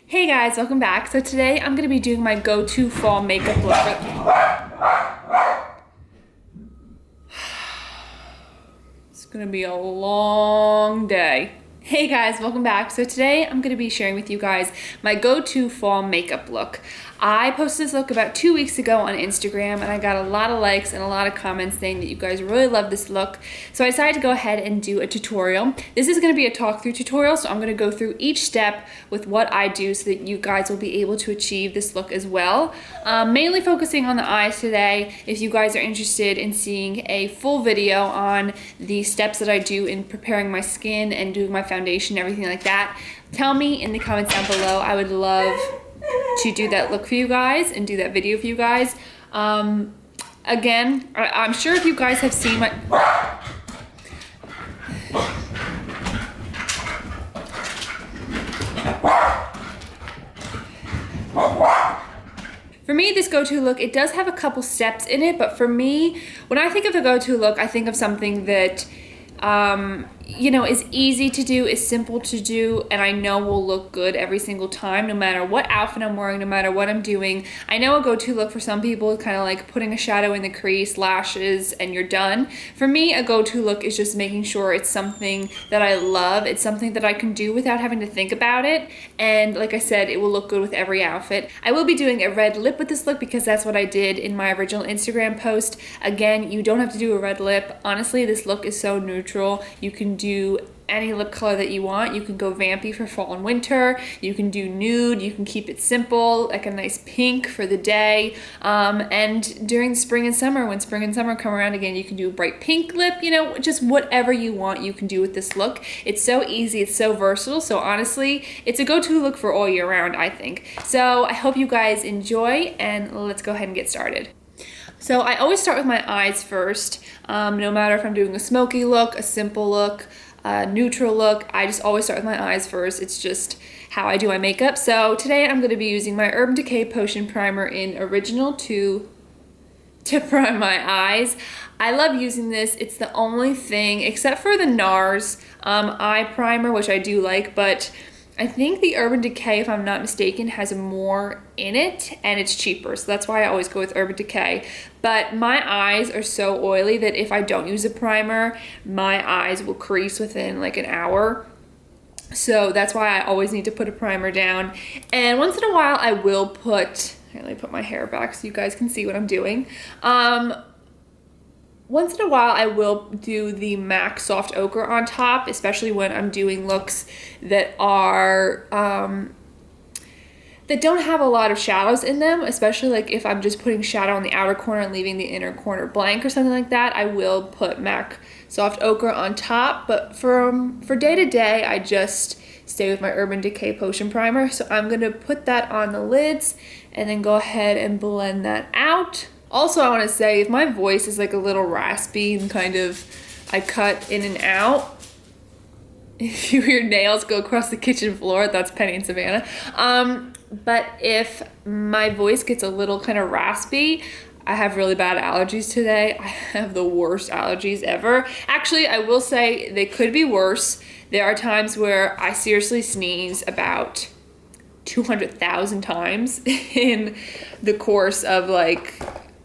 Hey guys, welcome back. So today I'm going to be doing my go-to fall makeup look. It's going to be a long day. Hey guys, welcome back. So today I'm going to be sharing with you guys my go-to fall makeup look. I posted this look about 2 weeks ago on Instagram and I got a lot of likes and a lot of comments saying that you guys really love this look. So I decided to go ahead and do a tutorial. This is going to be a talk through tutorial, so I'm going to go through each step with what I do so that you guys will be able to achieve this look as well. Mainly focusing on the eyes today. If you guys are interested in seeing a full video on the steps that I do in preparing my skin and doing my foundation and everything like that, tell me in the comments down below. I would love to do that look for you guys and do that video for you guys. Again, I'm sure if you guys have seen my... For me, this go-to look, it does have a couple steps in it, but for me, when I think of a go-to look, I think of something that you know, is easy to do, is simple to do, and I know will look good every single time, no matter what outfit I'm wearing, no matter what I'm doing. I know a go-to look for some people is kind of like putting a shadow in the crease, lashes, and you're done. For me, a go-to look is just making sure it's something that I love. It's something that I can do without having to think about it, and like I said, it will look good with every outfit. I will be doing a red lip with this look because that's what I did in my original Instagram post. Again, you don't have to do a red lip. Honestly, this look is so neutral. You can do any lip color that you want. You can go vampy for fall and winter. You can do nude. You can keep it simple, like a nice pink for the day. And during spring and summer, when spring and summer come around again, you can do a bright pink lip. You know, just whatever you want, you can do with this look. It's so easy. It's so versatile. So honestly, it's a go-to look for all year round, I think. So I hope you guys enjoy, and let's go ahead and get started. So I always start with my eyes first. No matter if I'm doing a smoky look, a simple look, a neutral look, I just always start with my eyes first. It's just how I do my makeup. So today I'm going to be using my Urban Decay Potion Primer in Original to prime my eyes. I love using this. It's the only thing, except for the NARS eye primer, which I do like, but I think the Urban Decay, if I'm not mistaken, has more in it and it's cheaper. So that's why I always go with Urban Decay. But my eyes are so oily that if I don't use a primer, my eyes will crease within like an hour. So that's why I always need to put a primer down. And once in a while I will put, here, let me put my hair back so you guys can see what I'm doing. Once in a while, I will do the MAC Soft Ochre on top, especially when I'm doing looks that are, that don't have a lot of shadows in them, especially like if I'm just putting shadow on the outer corner and leaving the inner corner blank or something like that, I will put MAC Soft Ochre on top. But for day to day, I just stay with my Urban Decay Potion Primer. So I'm gonna put that on the lids and then go ahead and blend that out. Also, I want to say, if my voice is like a little raspy and kind of, I cut in and out, if you hear nails go across the kitchen floor, that's Penny and Savannah. But if my voice gets a little kind of raspy, I have really bad allergies today. I have the worst allergies ever. Actually, I will say they could be worse. There are times where I seriously sneeze about 200,000 times in the course of like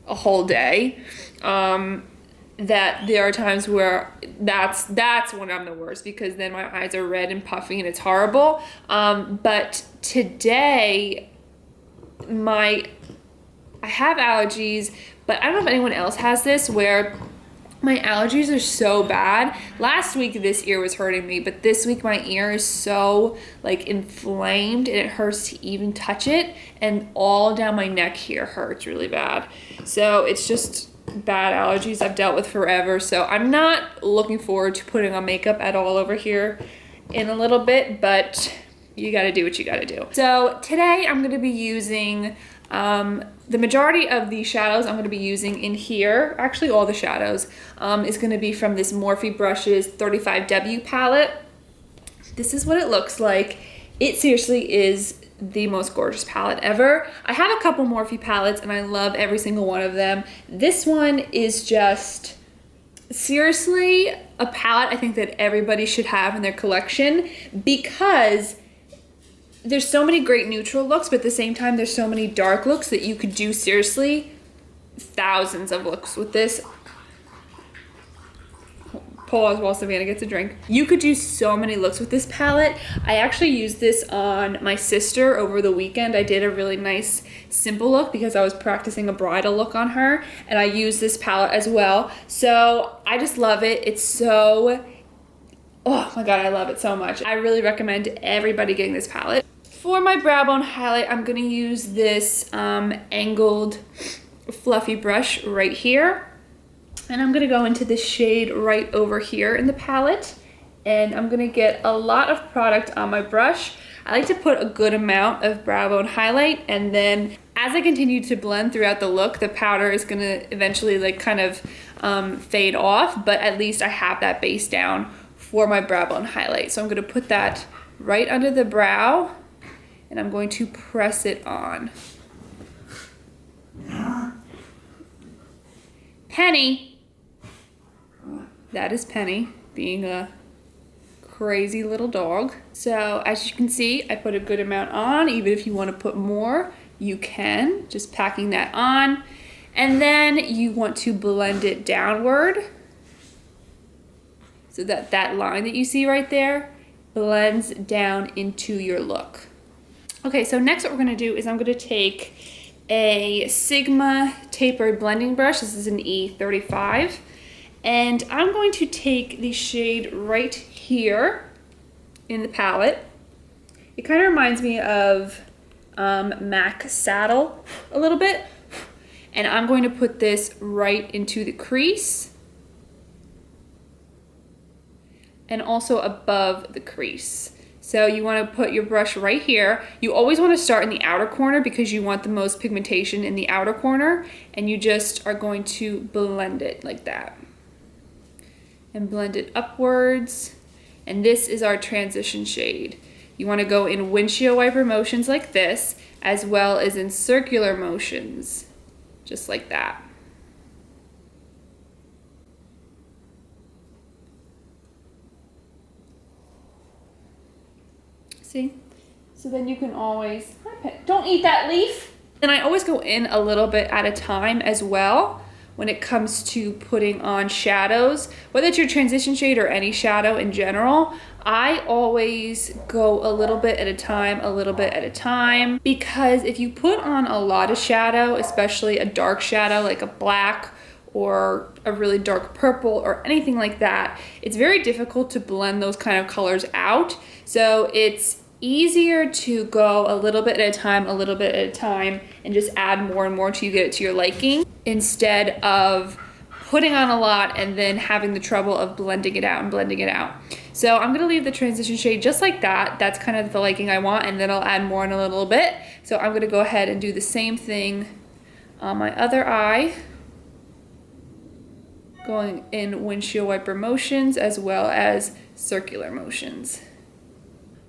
a whole day. That there are times where that's when I'm the worst, because then my eyes are red and puffy and it's horrible. But today I have allergies, but I don't know if anyone else has this, where my allergies are so bad. Last week this ear was hurting me, but this week my ear is so like inflamed and it hurts to even touch it, and all down my neck here hurts really bad. So it's just bad allergies I've dealt with forever. So I'm not looking forward to putting on makeup at all over here in a little bit, but you gotta do what you gotta do. So today I'm gonna be using the majority of the shadows I'm going to be using in here, actually all the shadows, is going to be from this Morphe Brushes 35W palette. This is what it looks like. It seriously is the most gorgeous palette ever. I have a couple Morphe palettes and I love every single one of them. This one is just seriously a palette I think that everybody should have in their collection, because there's so many great neutral looks, but at the same time, there's so many dark looks that you could do seriously thousands of looks with this. Pause while Savannah gets a drink. You could do so many looks with this palette. I actually used this on my sister over the weekend. I did a really nice simple look because I was practicing a bridal look on her, and I used this palette as well. So I just love it. It's so, oh my God, I love it so much. I really recommend everybody getting this palette. For my brow bone highlight, I'm gonna use this angled fluffy brush right here. And I'm gonna go into the shade right over here in the palette, and I'm gonna get a lot of product on my brush. I like to put a good amount of brow bone highlight, and then as I continue to blend throughout the look, the powder is gonna eventually like kind of fade off, but at least I have that base down for my brow bone highlight. So I'm gonna put that right under the brow, and I'm going to press it on. Penny. That is Penny being a crazy little dog. So as you can see, I put a good amount on. Even if you want to put more, you can. Just packing that on. And then you want to blend it downward so that that line that you see right there blends down into your look. Okay, so next what we're gonna do is I'm gonna take a Sigma tapered blending brush. This is an E35. And I'm going to take the shade right here in the palette. It kind of reminds me of MAC Saddle a little bit. And I'm going to put this right into the crease. And also above the crease. So you want to put your brush right here. You always want to start in the outer corner because you want the most pigmentation in the outer corner. And you just are going to blend it like that. And blend it upwards. And this is our transition shade. You want to go in windshield wiper motions like this, as well as in circular motions, just like that. See? So then you can always, don't eat that leaf. And I always go in a little bit at a time as well when it comes to putting on shadows, whether it's your transition shade or any shadow in general. I always go a little bit at a time, a little bit at a time, because if you put on a lot of shadow, especially a dark shadow like a black or a really dark purple or anything like that, it's very difficult to blend those kind of colors out. So it's easier to go a little bit at a time, a little bit at a time, and just add more and more till you get it to your liking, instead of putting on a lot and then having the trouble of blending it out and blending it out. So I'm gonna leave the transition shade just like that. That's kind of the liking I want, and then I'll add more in a little bit. So I'm gonna go ahead and do the same thing on my other eye, going in windshield wiper motions as well as circular motions.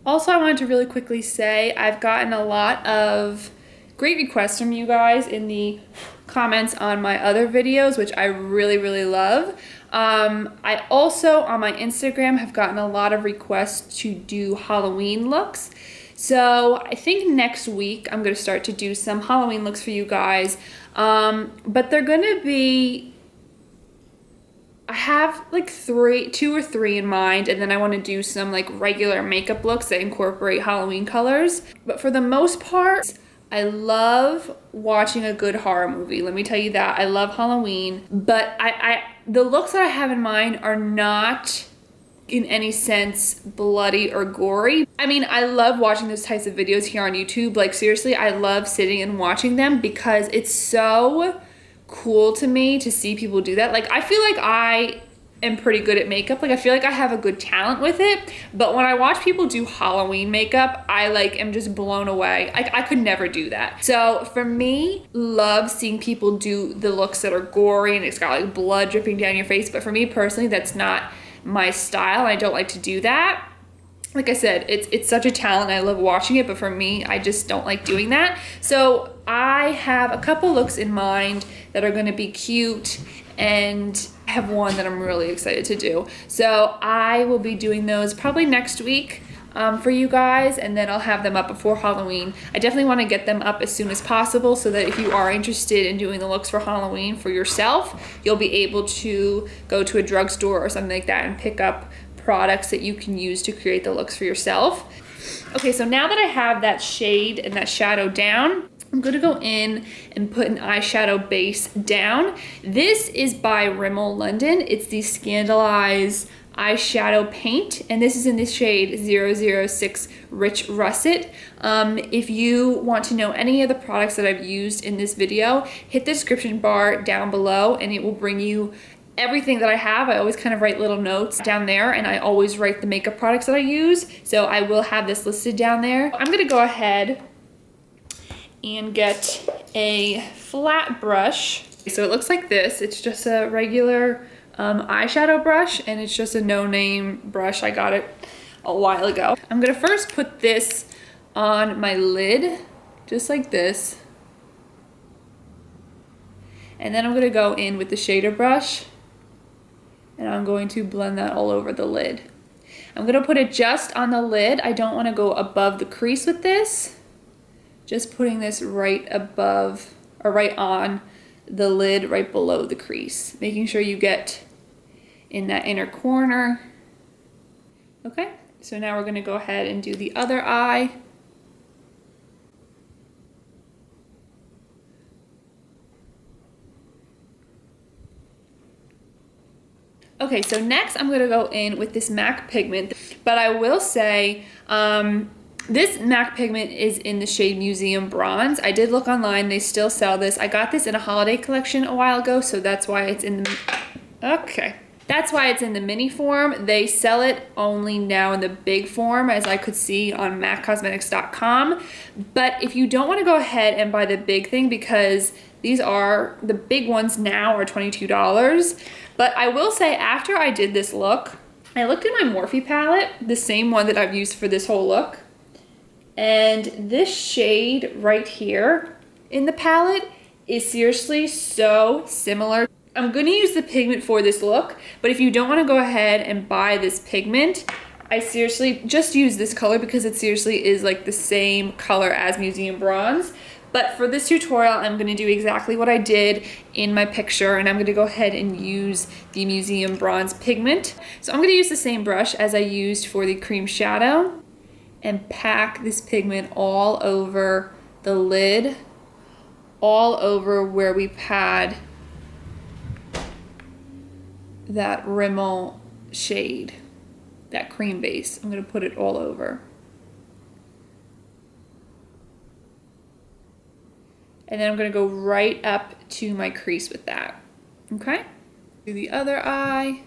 Also, I wanted to really quickly say I've gotten a lot of great requests from you guys in the comments on my other videos, which I really, really love. I also, on my Instagram, have gotten a lot of requests to do Halloween looks. So I think next week I'm going to start to do some Halloween looks for you guys. But they're going to be, I have like two or three in mind, and then I want to do some like regular makeup looks that incorporate Halloween colors. But for the most part, I love watching a good horror movie. Let me tell you that. I love Halloween, but the looks that I have in mind are not in any sense bloody or gory. I mean, I love watching those types of videos here on YouTube. Like seriously, I love sitting and watching them because it's so cool to me to see people do that. Like I feel like I am pretty good at makeup. Like I feel like I have a good talent with it, but when I watch people do Halloween makeup, I like am just blown away. I could never do that. So for me, love seeing people do the looks that are gory and it's got like blood dripping down your face. But for me personally, that's not my style. I don't like to do that. Like I said, it's such a talent. I love watching it, but for me, I just don't like doing that. So I have a couple looks in mind that are gonna be cute, and I have one that I'm really excited to do. So I will be doing those probably next week. for you guys, and then I'll have them up before Halloween. I definitely want to get them up as soon as possible so that if you are interested in doing the looks for Halloween for yourself, you'll be able to go to a drugstore or something like that and pick up products that you can use to create the looks for yourself. Okay, so now that I have that shade and that shadow down, I'm gonna go in and put an eyeshadow base down. This is by Rimmel London. It's the Scandalize eyeshadow paint, and this is in the shade 006 Rich Russet. If you want to know any of the products that I've used in this video, hit the description bar down below and it will bring you everything that I have. I always kind of write little notes down there, and I always write the makeup products that I use, so I will have this listed down there. I'm gonna go ahead and get a flat brush. So it looks like this. It's just a regular eyeshadow brush, and it's just a no-name brush. I got it a while ago. I'm gonna first put this on my lid, just like this. And then I'm gonna go in with the shader brush, and I'm going to blend that all over the lid. I'm gonna put it just on the lid. I don't wanna go above the crease with this. Just putting this right above, or right on the lid, right below the crease. Making sure you get in that inner corner. Okay, so now we're gonna go ahead and do the other eye. Okay, so next I'm gonna go in with this MAC pigment, but I will say, this MAC pigment is in the shade Museum Bronze. I did look online, they still sell this. I got this in a holiday collection a while ago, so that's why it's in the, okay. That's why it's in the mini form. They sell it only now in the big form, as I could see on maccosmetics.com. But if you don't wanna go ahead and buy the big thing, because these are, the big ones now are $22. But I will say, after I did this look, I looked at my Morphe palette, the same one that I've used for this whole look. And this shade right here in the palette is seriously so similar. I'm gonna use the pigment for this look, but if you don't wanna go ahead and buy this pigment, I seriously just use this color because it seriously is like the same color as Museum Bronze. But for this tutorial, I'm gonna do exactly what I did in my picture, and I'm gonna go ahead and use the Museum Bronze pigment. So I'm gonna use the same brush as I used for the cream shadow and pack this pigment all over the lid, all over where we had that Rimmel shade, that cream base. I'm gonna put it all over. And then I'm gonna go right up to my crease with that, okay? Do the other eye.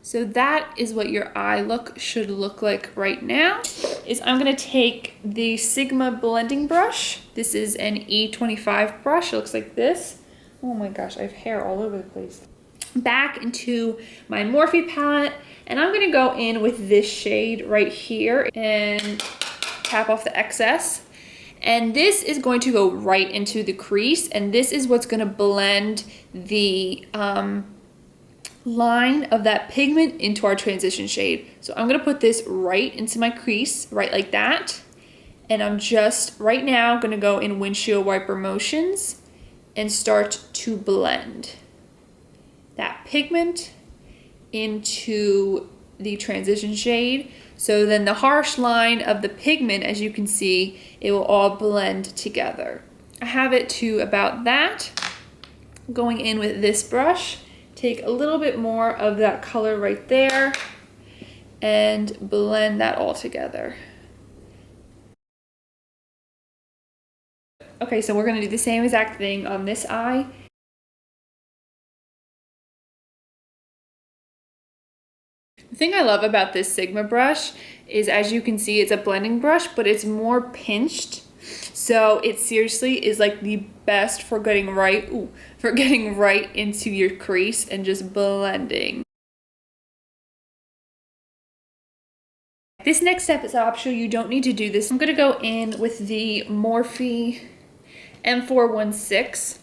So that is what your eye look should look like right now. Is I'm gonna take the Sigma blending brush. This is an E25 brush, it looks like this. Oh my gosh, I have hair all over the place. Back into my Morphe palette, and I'm gonna go in with this shade right here and tap off the excess. And this is going to go right into the crease, and this is what's gonna blend the line of that pigment into our transition shade. So I'm gonna put this right into my crease, right like that. And I'm just, right now, gonna go in windshield wiper motions and start to blend that pigment into the transition shade. So then the harsh line of the pigment, as you can see, it will all blend together. I have it to about that. Going in with this brush, take a little bit more of that color right there and blend that all together. Okay, so we're gonna do the same exact thing on this eye. The thing I love about this Sigma brush is, as you can see, it's a blending brush, but it's more pinched. So it seriously is like the best for getting right, for getting right into your crease and just blending. This next step is optional, you don't need to do this. I'm gonna go in with the Morphe M416.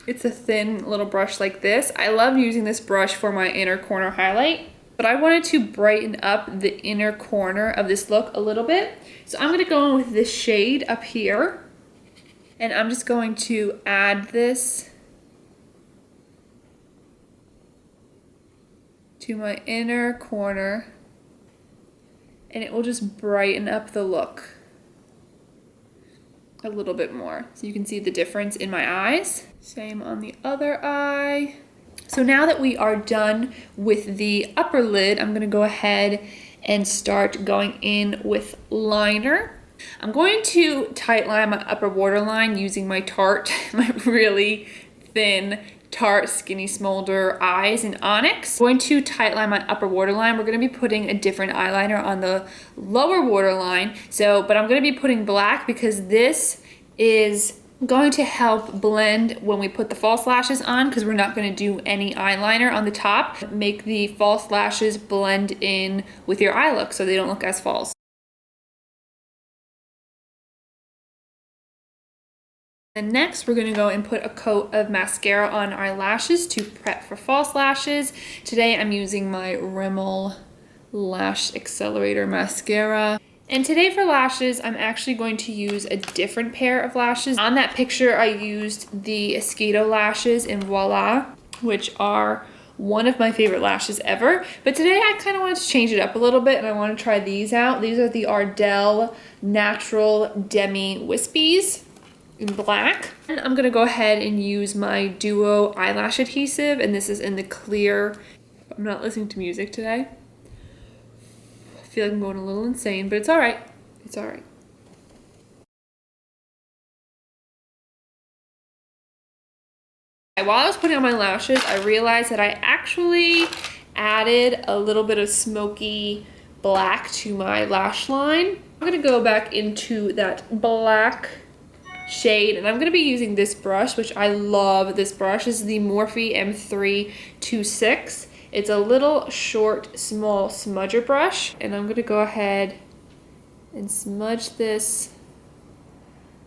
It's a thin little brush like this. I love using this brush for my inner corner highlight. but I wanted to brighten up the inner corner of this look a little bit. So I'm gonna go in with this shade up here, and I'm just going to add this to my inner corner, and it will just brighten up the look a little bit more. So you can see the difference in my eyes. Same on the other eye. So now that we are done with the upper lid, I'm gonna go ahead and start going in with liner. I'm going to tight line my upper waterline using my Tarte, my really thin Tarte Skinny Smolder eyes in Onyx. I'm going to tight line my upper waterline. We're going to be putting a different eyeliner on the lower waterline. But I'm going to be putting black because this is going to help blend when we put the false lashes on, because we're not going to do any eyeliner on the top. Make the false lashes blend in with your eye look so they don't look as false. And next, we're gonna go and put a coat of mascara on our lashes to prep for false lashes. Today, I'm using my Rimmel Lash Accelerator Mascara. And today for lashes, I'm actually going to use a different pair of lashes. On that picture, I used the Esquito lashes in Voila, which are one of my favorite lashes ever. But today, I kind of wanted to change it up a little bit, and I want to try these out. These are the Ardell Natural Demi Wispies in black. And I'm gonna go ahead and use my Duo eyelash adhesive, and this is in the clear. I'm not listening to music today. I feel like I'm going a little insane, but it's all right. It's all right. While I was putting on my lashes, I realized that I actually added a little bit of smoky black to my lash line. I'm gonna go back into that black shade, and I'm going to be using this brush, which I love. This brush is the Morphe M326. It's a little short, small smudger brush, and I'm going to go ahead and smudge this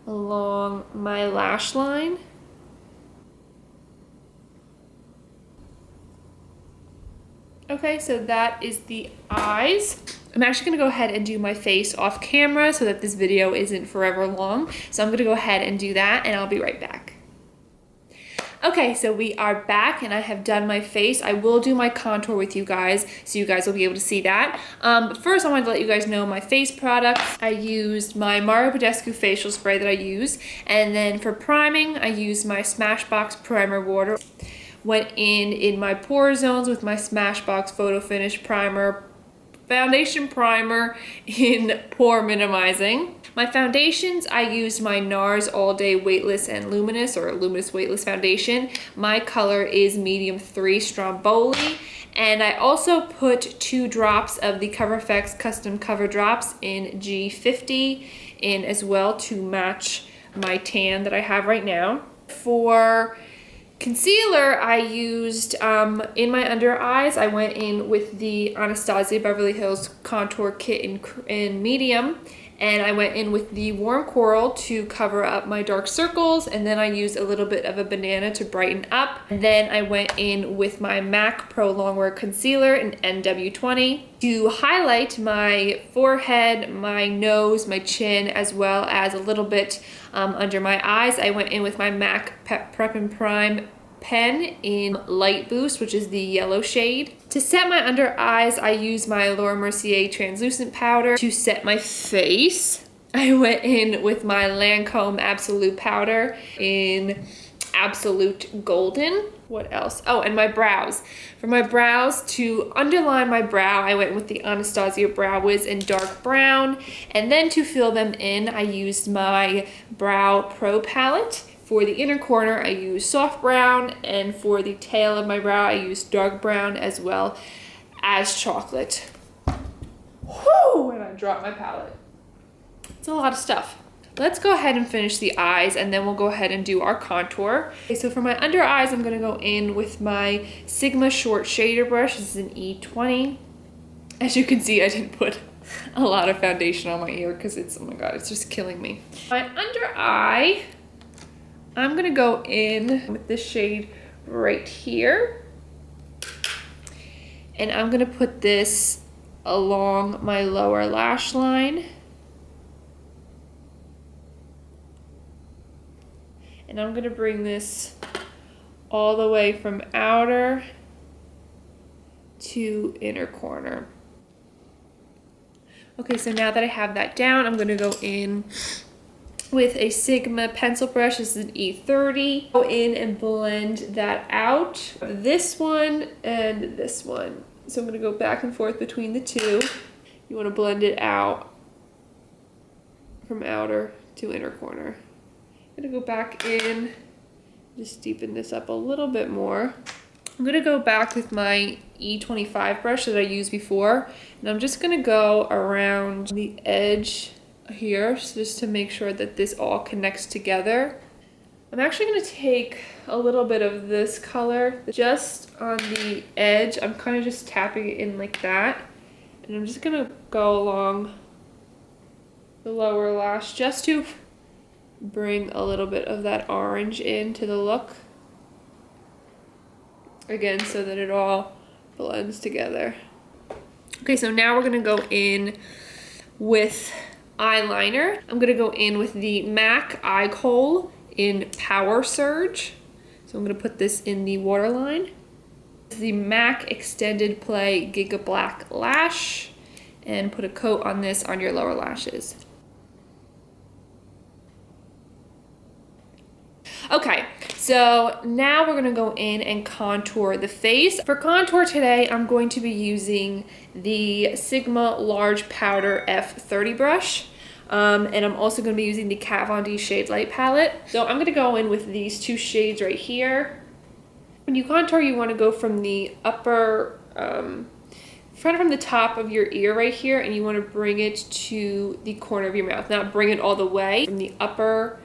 along my lash line. Okay, so that is the eyes. I'm actually gonna go ahead and do my face off camera so that this video isn't forever long. So I'm gonna go ahead and do that, and I'll be right back. Okay, so we are back, and I have done my face. I will do my contour with you guys, so you guys will be able to see that. But first, I wanted to let you guys know my face products. I used my Mario Badescu facial spray that I use, and then for priming, I used my Smashbox Primer Water. Went in my pore zones with my Smashbox Photo Finish Primer, foundation primer in Pore Minimizing. My foundations, I used my NARS All Day Weightless and Luminous, or Luminous Weightless Foundation. My color is medium 3 Stromboli. And I also put 2 drops of the Cover FX Custom Cover Drops in G50 in as well to match my tan that I have right now. For concealer, I used, in my under eyes, I went in with the Anastasia Beverly Hills Contour Kit in medium, and I went in with the Warm Coral to cover up my dark circles, and then I used a little bit of a banana to brighten up. And then I went in with my MAC Pro Longwear Concealer in NW20 to highlight my forehead, my nose, my chin, as well as a little bit under my eyes. I went in with my MAC Prep and Prime pen in Light Boost, which is the yellow shade. To set my under eyes, I used my Laura Mercier translucent powder. To set my face, I went in with my Lancome Absolute powder in Absolute Golden. What else? Oh, and my brows. For my brows, to underline my brow, I went with the Anastasia Brow Wiz in dark brown. And then to fill them in, I used my Brow Pro palette. For the inner corner, I used soft brown, and for the tail of my brow, I used dark brown as well as chocolate. Whew, and I dropped my palette. It's a lot of stuff. Let's go ahead and finish the eyes, and then we'll go ahead and do our contour. Okay, so for my under eyes, I'm gonna go in with my Sigma Short Shader Brush. This is an E20. As you can see, I didn't put a lot of foundation on my ear because it's, oh my God, it's just killing me. My under eye, I'm gonna go in with this shade right here. And I'm gonna put this along my lower lash line. And I'm gonna bring this all the way from outer to inner corner. Okay, so now that I have that down, I'm gonna go in with a Sigma pencil brush. This is an E30. Go in and blend that out. This one and this one. So I'm gonna go back and forth between the two. You wanna blend it out from outer to inner corner. I'm gonna go back in, just deepen this up a little bit more. I'm gonna go back with my E25 brush that I used before, and I'm just gonna go around the edge here, so just to make sure that this all connects together. I'm actually gonna take a little bit of this color just on the edge. I'm kind of just tapping it in like that, and I'm just gonna go along the lower lash just to bring a little bit of that orange into the look. Again, so that it all blends together. Okay, so now we're gonna go in with eyeliner. I'm gonna go in with the MAC Eye Kohl in Power Surge. So I'm gonna put this in the waterline. The MAC Extended Play Giga Black Lash, and put a coat on this on your lower lashes. Okay, so now we're gonna go in and contour the face. For contour today, I'm going to be using the Sigma Large Powder F30 brush. And I'm also gonna be using the Kat Von D Shade Light palette. So I'm gonna go in with these two shades right here. When you contour, you wanna go from the upper, from the top of your ear right here, and you wanna bring it to the corner of your mouth. Not bring it all the way from the upper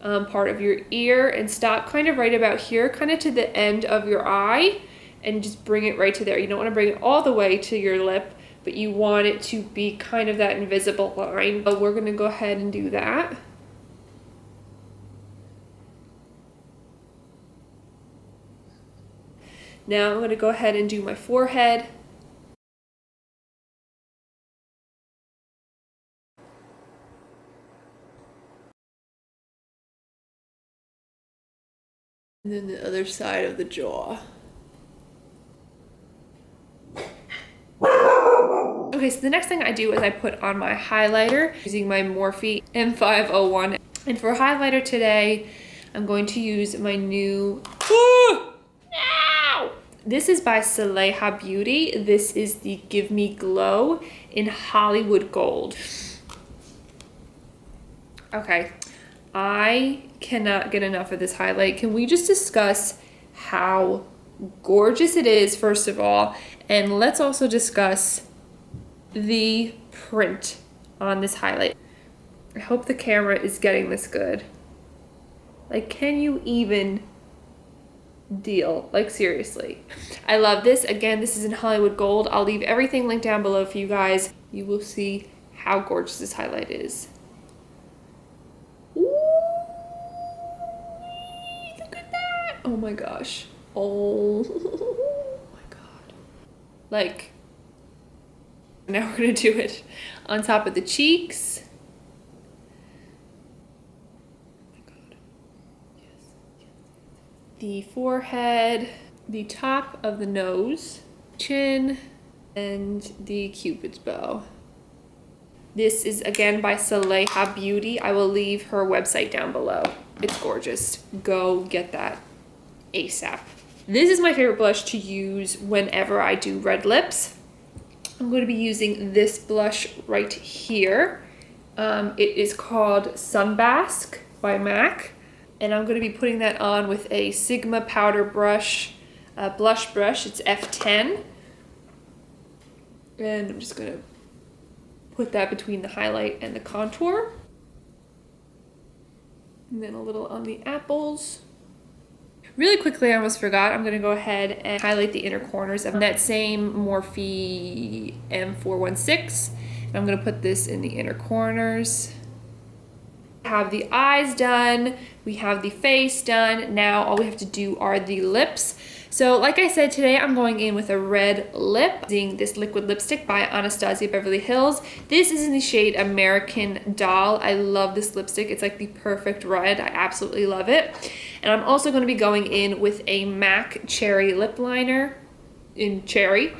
part of your ear, and stop kind of right about here, kind of to the end of your eye, and just bring it right to there. You don't want to bring it all the way to your lip, but you want it to be kind of that invisible line. But we're going to go ahead and do that. Now I'm going to go ahead and do my forehead. And then the other side of the jaw. Okay, so the next thing I do is I put on my highlighter using my Morphe M501. And for highlighter today, I'm going to use my new... This is by HAHHA Beauty. This is the Give Me Glow in Hollywood Gold. Okay, I cannot get enough of this highlight. Can we just discuss how gorgeous it is, first of all, and let's also discuss the print on this highlight. I hope the camera is getting this good. Like, can you even deal? Like, seriously. I love this. Again, this is in Hollywood Gold. I'll leave everything linked down below for you guys. You will see how gorgeous this highlight is. Oh my gosh. Oh my god. Like, now we're gonna do it on top of the cheeks. Oh my god. Yes, yes. The forehead, the top of the nose, chin, and the Cupid's bow. This is again by HAHHA Beauty. I will leave her website down below. It's gorgeous. Go get that ASAP. This is my favorite blush to use whenever I do red lips. I'm going to be using this blush right here. It is called Sunbask by MAC, and I'm going to be putting that on with a Sigma powder brush, blush brush. It's F10, and I'm just going to put that between the highlight and the contour, and then a little on the apples. Really quickly, I almost forgot, I'm going to go ahead and highlight the inner corners of that same Morphe M416. And I'm going to put this in the inner corners. We have the eyes done. We have the face done. Now all we have to do are the lips. So like I said, today I'm going in with a red lip, using this liquid lipstick by Anastasia Beverly Hills. This is in the shade American Doll. I love this lipstick. It's like the perfect red. I absolutely love it. And I'm also going to be going in with a MAC Cherry lip liner in cherry.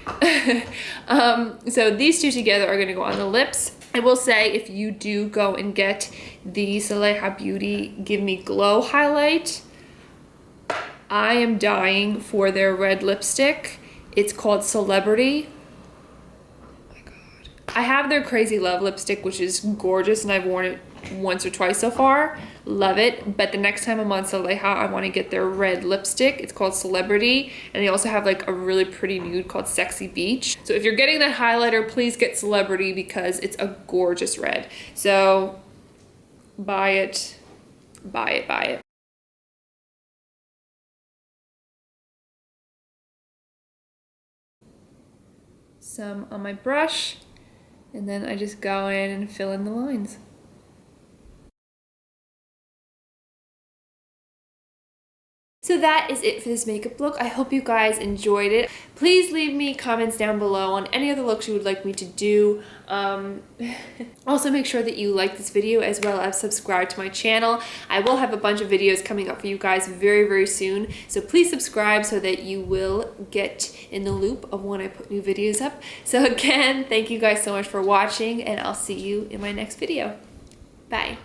So these two together are going to go on the lips. I will say, if you do go and get the HAHHA Beauty Give Me Glow highlight, I am dying for their red lipstick. It's called Celebrity. Oh my God. I have their Crazy Love lipstick, which is gorgeous, and I've worn it once or twice so far. Love it. But the next time I'm on HAHHA, I want to get their red lipstick. It's called Celebrity. And they also have like a really pretty nude called Sexy Beach. So if you're getting that highlighter, please get Celebrity because it's a gorgeous red. So buy it, buy it, buy it. Some on my brush, and then I just go in and fill in the lines. So that is it for this makeup look. I hope you guys enjoyed it. Please leave me comments down below on any other looks you would like me to do. Also make sure that you like this video as well as subscribe to my channel. I will have a bunch of videos coming up for you guys very, very soon. So please subscribe so that you will get in the loop of when I put new videos up. So again, thank you guys so much for watching, and I'll see you in my next video. Bye.